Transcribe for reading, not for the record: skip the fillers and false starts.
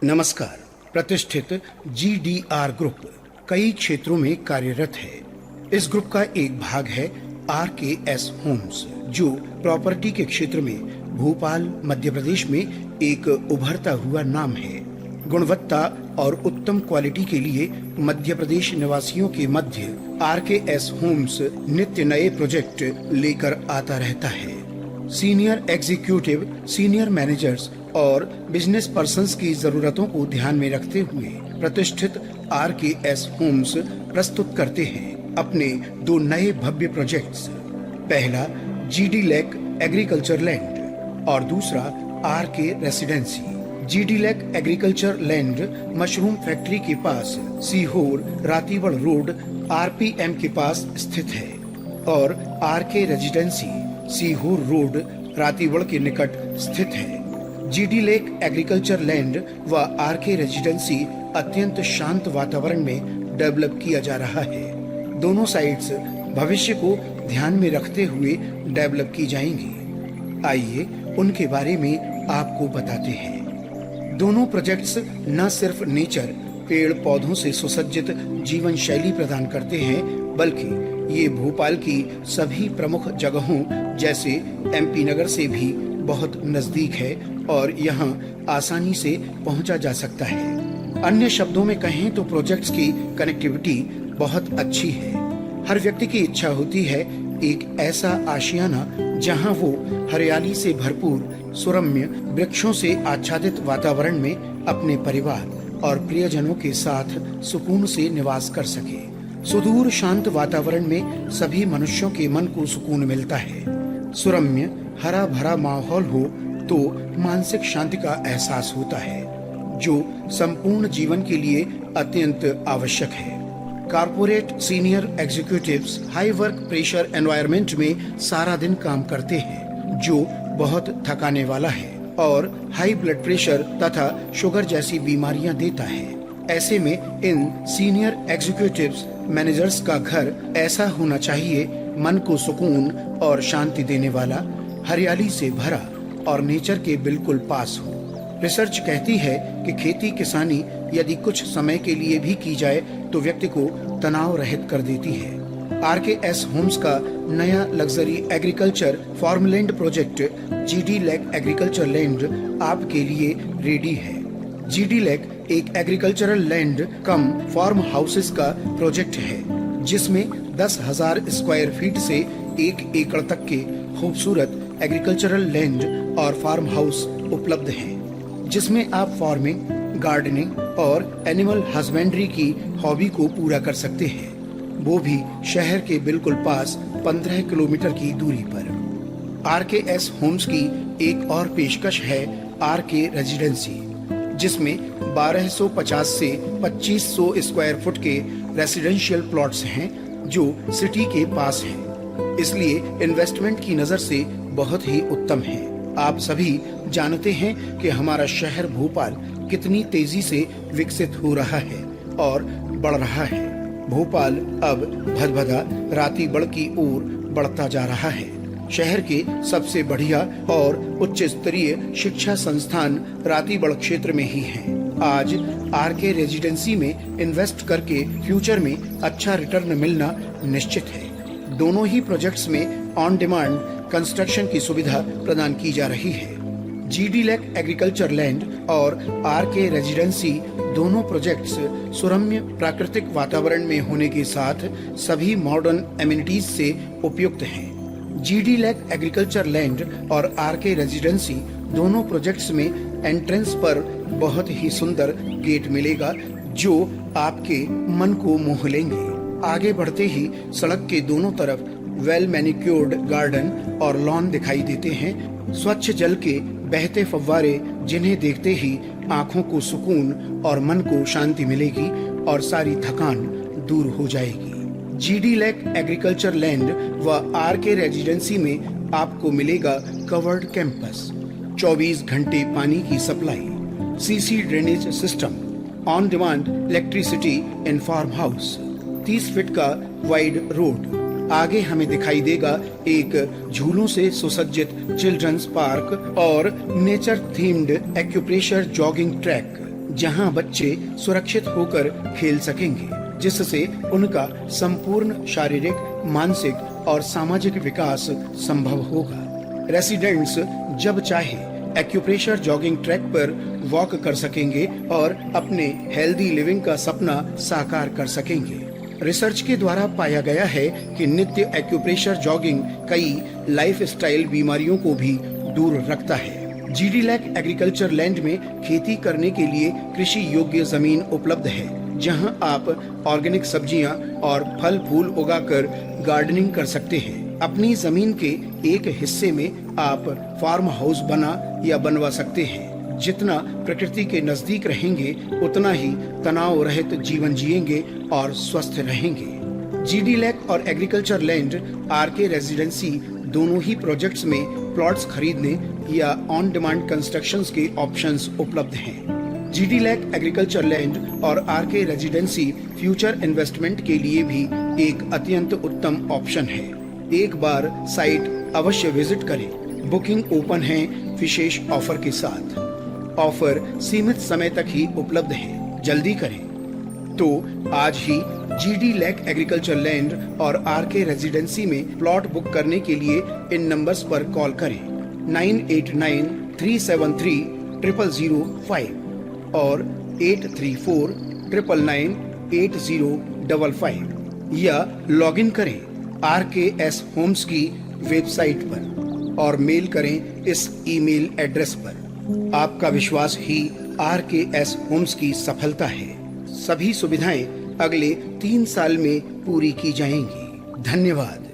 नमस्कार। प्रतिष्ठित GDR group कई क्षेत्रों में कार्यरत है। इस ग्रुप का एक भाग है RKS होम्स, जो प्रॉपर्टी के क्षेत्र में भोपाल मध्य प्रदेश में एक उभरता हुआ नाम है। गुणवत्ता और उत्तम क्वालिटी के लिए मध्य प्रदेश निवासियों के मध्य RKS होम्स नित्य नए प्रोजेक्ट लेकर आता रहता है। सीनियर एग्जीक्यूटिव, सीनियर मैनेजर्स और बिजनेस पर्संस की जरूरतों को ध्यान में रखते हुए प्रतिष्ठित RKS होम्स प्रस्तुत करते हैं अपने दो नए भव्य प्रोजेक्ट्स। पहला GD लेक एग्रीकल्चर लैंड और दूसरा RK residency. GD lake agriculture land mushroom factory के पास सीहोर रातीवड़ रोड RPM के पास स्थित है और RK रेजिडेंसी सीहोर रोड रातीवड़ के निकट स्थित है। GD लेक एग्रीकल्चर लैंड व RK रेजिडेंसी अत्यंत शांत वातावरण में डेवलप किया जा रहा है। दोनों साइट्स भविष्य को ध्यान में रखते हुए डेवलप की जाएंगी। आइए उनके बारे में आपको बताते हैं। दोनों प्रोजेक्ट्स न सिर्फ नेचर, पेड़ पौधों से सुसज्जित जीवन शैली प्रदान करते हैं, बल्कि ये भोपाल की सभी प्रमुख जगहों जैसे MP नगर से भी बहुत नजदीक है और यहाँ आसानी से पहुँचा जा सकता है। अन्य शब्दों में कहें तो प्रोजेक्ट्स की कनेक्टिविटी बहुत अच्छी है। हर व्यक्ति की इच्छा होती है एक ऐसा आशियाना जहाँ वो हरियाली से भरपूर सुरम्य वृक्षों से आच्छादित वातावरण में अपने परिवार और प्रियजनों के साथ सुकून से निवास कर सके। सुदूर शांत वातावरण में सभी मनुष्यों के मन को सुकून मिलता है। सुरम्य हरा भरा माहौल हो तो मानसिक शांति का एहसास होता है, जो संपूर्ण जीवन के लिए अत्यंत आवश्यक है। Corporate senior executives high work pressure environment में सारा दिन काम करते हैं, जो बहुत थकाने वाला है और हाई ब्लड प्रेशर तथा शुगर जैसी बीमारियां देता है। ऐसे में इन सीनियर एग्जीक्यूटिव्स मैनेजर्स का घर ऐसा होना चाहिए मन को सुकून और शांति देने वाला, हरियाली से भरा और नेचर के बिल्कुल पास हो। रिसर्च कहती है कि खेती किसानी यदि कुछ समय के लिए भी की जाए तो व्यक्ति को तनाव रहित कर देती है। RKS होम्स का नया luxury agriculture farmland project GD lake agriculture land आपके लिए रेडी है। GD लेक एक एग्रीकल्चरल लैंड कम फार्म हाउसेस का प्रोजेक्ट है, जिसमें 10,000 स्क्वायर फीट से 1 एकड़ तक के खूबसूरत एग्रीकल्चरल लैंड और फार्म हाउस उपलब्ध हैं, जिसमें आप फार्मिंग, गार्डनिंग और एनिमल हस्बेंड्री की हॉबी को पूरा कर सकते हैं, वो भी शहर के बिल्कुल पास 15 किलोमीटर की दूरी पर। RKS होम्स की एक और पेशकश है RK रेजिडेंसी, जिसमें 1250 से 2500 स्क्वायर फुट के रेसिडेंशियल प्लॉट्स हैं, जो सिटी के पास हैं, इसलिए इन्वेस्टमेंट की नजर से बहुत ही उत्तम है। आप सभी जानते हैं कि हमारा शहर भोपाल कितनी तेजी से विकसित हो रहा है और बढ़ रहा है। भोपाल अब भदभदा रातीवड़ की ओर बढ़ता जा रहा है। शहर के सबसे बढ़िया और उच्च स्तरीय शिक्षा संस्थान रातीवड़ क्षेत्र में ही हैं। आज RK रेजिडेंसी में इन्वेस्ट करके फ्यूचर में अच्छा रिटर्न मिलना निश्चित है। दोनों ही प्रोजेक्ट्स में ऑन डिमांड कंस्ट्रक्शन की सुविधा प्रदान की जा रही है। GD लेक एग्रीकल्चर लैंड और RK रेजिडेंसी दोनों प्रोजेक्ट्स सुरम्य प्राकृतिक वातावरण में होने के साथ सभी मॉडर्न एमिनिटीज से उपयुक्त हैं। GD लेक एग्रीकल्चर लैंड और RK रेजिडेंसी दोनों प्रोजेक्ट्स में एंट्रेंस पर बहुत ही सुंदर गेट मिलेगा, जो आपके मन को मोह लेंगे। आगे बढ़ते ही सड़क के दोनों तरफ वेल मैनिक्योर्ड गार्डन और लॉन दिखाई देते हैं। स्वच्छ जल के बहते फव्वारे, जिन्हें देखते ही आंखों को सुकून और मन को शांति मिलेगी और सारी थकान दूर हो जाएगी। GD लेक एग्रीकल्चर लैंड व RK रेजिडेंसी में आपको मिलेगा कवर्ड कैंपस, 24 घंटे पानी की supply, CC drainage system, on demand electricity in farm house, 30 feet का वाइड रोड। आगे हमें दिखाई देगा एक झूलों से सुसज्जित चिल्ड्रंस पार्क और nature themed acupressure jogging track. जहां बच्चे सुरक्षित होकर खेल सकेंगे, जिससे उनका संपूर्ण शारीरिक, मानसिक और सामाजिक विकास संभव होगा। रेसिडेंट्स जब चाहे एक्यूप्रेशर जॉगिंग ट्रैक पर वॉक कर सकेंगे और अपने हेल्दी लिविंग का सपना साकार कर सकेंगे। रिसर्च के द्वारा पाया गया है कि नित्य एक्यूप्रेशर जॉगिंग कई लाइफस्टाइल बीमारियों को भी दूर रखता है। जीडी लैक एग्रीकल्चर लैंड में खेती करने के लिए कृषि योग्य जमीन उपलब्ध है, जहां आप ऑर्गेनिक सब्जियां और फल फूल उगाकर गार्डनिंग कर सकते हैं। अपनी जमीन के एक हिस्से में आप फार्म हाउस बना या बनवा सकते हैं। जितना प्रकृति के नजदीक रहेंगे, उतना ही तनाव रहित जीवन जिएंगे और स्वस्थ रहेंगे। जीडी लैक और एग्रीकल्चर लैंड आरके रेजिडेंसी दोनों ही प्रोजेक्ट्स में प्लॉट्स खरीदने या ऑन डिमांड कंस्ट्रक्शंस के ऑप्शंस उपलब्ध हैं। जीडी लैक एग्रीकल्चर लैंड और आरके रेजिडेंसी फ्यूचर इन्वेस्टमेंट के लिए भी एक अत्यंत उत्तम ऑप्शन है। एक बार साइट अवश्य विजिट करें। बुकिंग ओपन है विशेष ऑफर के साथ। ऑफर सीमित समय तक ही उपलब्ध है, जल्दी करें। तो आज ही जीडी लैक एग्रीकल्चर लैंड और आरके रेजिडेंसी में प्लॉट बुक करने के लिए इन नंबर्स पर कॉल करें 9893730005 और 8349998055 या लॉगिन करें RKS होम्स की वेबसाइट पर और मेल करें इस ईमेल एड्रेस पर। आपका विश्वास ही RKS होम्स की सफलता है। सभी सुविधाएं अगले 3 साल में पूरी की जाएंगी। धन्यवाद।